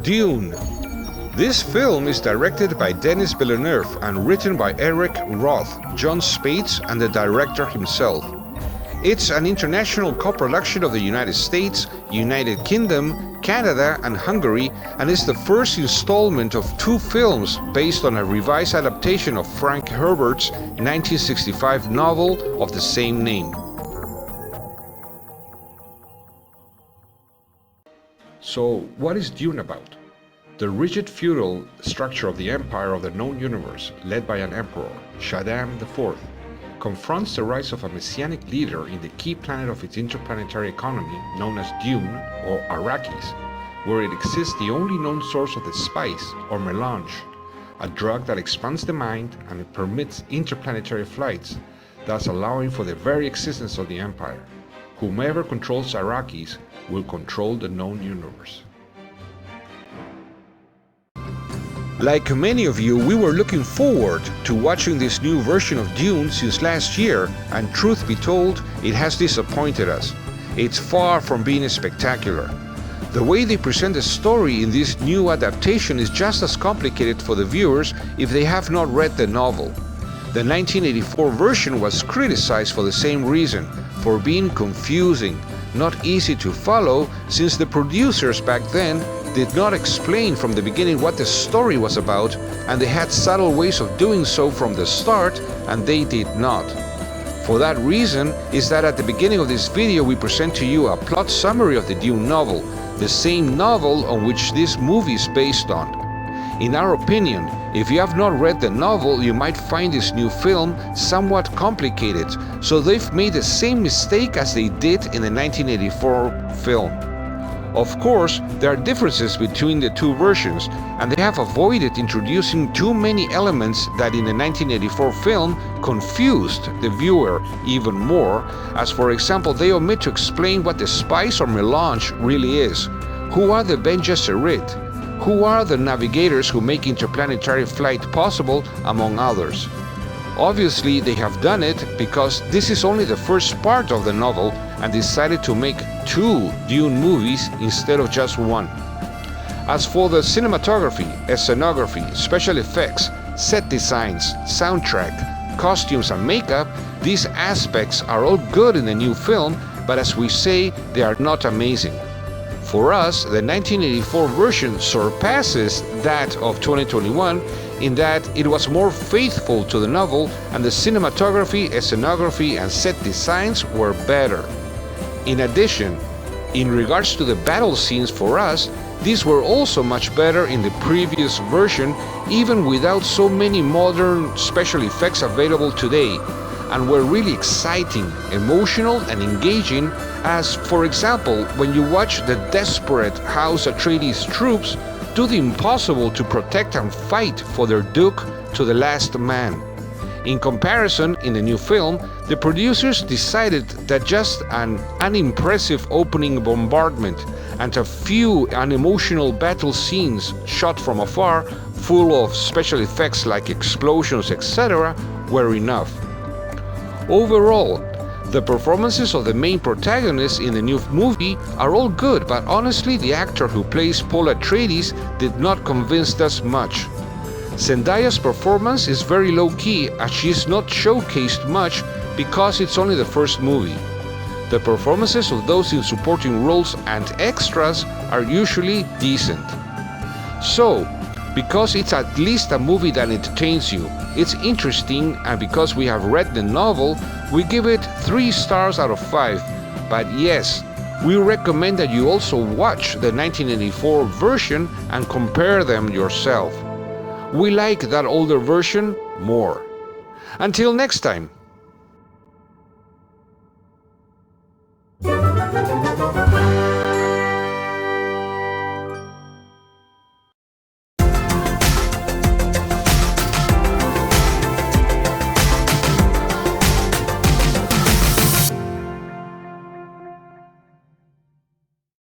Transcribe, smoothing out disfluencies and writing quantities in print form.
Dune. This film is directed by Denis Villeneuve and written by Eric Roth, John Spates, and the director himself. It's an international co-production of the United States, United Kingdom, Canada, and Hungary, and is the first installment of two films based on a revised adaptation of Frank Herbert's 1965 novel of the same name. So, what is Dune about? The rigid feudal structure of the empire of the known universe, led by an emperor, Shaddam IV, confronts the rise of a messianic leader in the key planet of its interplanetary economy, known as Dune, or Arrakis, where it exists the only known source of the spice, or melange, a drug that expands the mind and it permits interplanetary flights, thus allowing for the very existence of the empire. Whomever controls Arrakis will control the known universe. Like many of you, we were looking forward to watching this new version of Dune since last year, and truth be told, it has disappointed us. It's far from being spectacular. The way they present the story in this new adaptation is just as complicated for the viewers if they have not read the novel. The 1984 version was criticized for the same reason, for being confusing, not easy to follow, since the producers back then did not explain from the beginning what the story was about, and they had subtle ways of doing so from the start, and they did not. For that reason is that at the beginning of this video we present to you a plot summary of the Dune novel, the same novel on which this movie is based on. In our opinion, if you have not read the novel, you might find this new film somewhat complicated, so they've made the same mistake as they did in the 1984 film. Of course, there are differences between the two versions, and they have avoided introducing too many elements that in the 1984 film confused the viewer even more, as for example, they omit to explain what the spice or melange really is. Who are the Bene Gesserit? Who are the navigators who make interplanetary flight possible, among others? Obviously, they have done it because this is only the first part of the novel and decided to make two Dune movies instead of just one. As for the cinematography, scenography, special effects, set designs, soundtrack, costumes and makeup, these aspects are all good in the new film, but as we say, they are not amazing. For us, the 1984 version surpasses that of 2021 in that it was more faithful to the novel and the cinematography, scenography, and set designs were better. In addition, in regards to the battle scenes for us, these were also much better in the previous version, even without so many modern special effects available today, and were really exciting, emotional, and engaging, as, for example, when you watch the desperate House Atreides troops do the impossible to protect and fight for their Duke to the last man. In comparison, in the new film, the producers decided that just an unimpressive opening bombardment and a few unemotional battle scenes shot from afar, full of special effects like explosions, etc., were enough. Overall, the performances of the main protagonists in the new movie are all good, but honestly the actor who plays Paul Atreides did not convince us much. Zendaya's performance is very low-key as she is not showcased much because it's only the first movie. The performances of those in supporting roles and extras are usually decent. So, because it's at least a movie that entertains you, it's interesting, and because we have read the novel, we give it 3 stars out of 5. But yes, we recommend that you also watch the 1984 version and compare them yourself. We like that older version more. Until next time.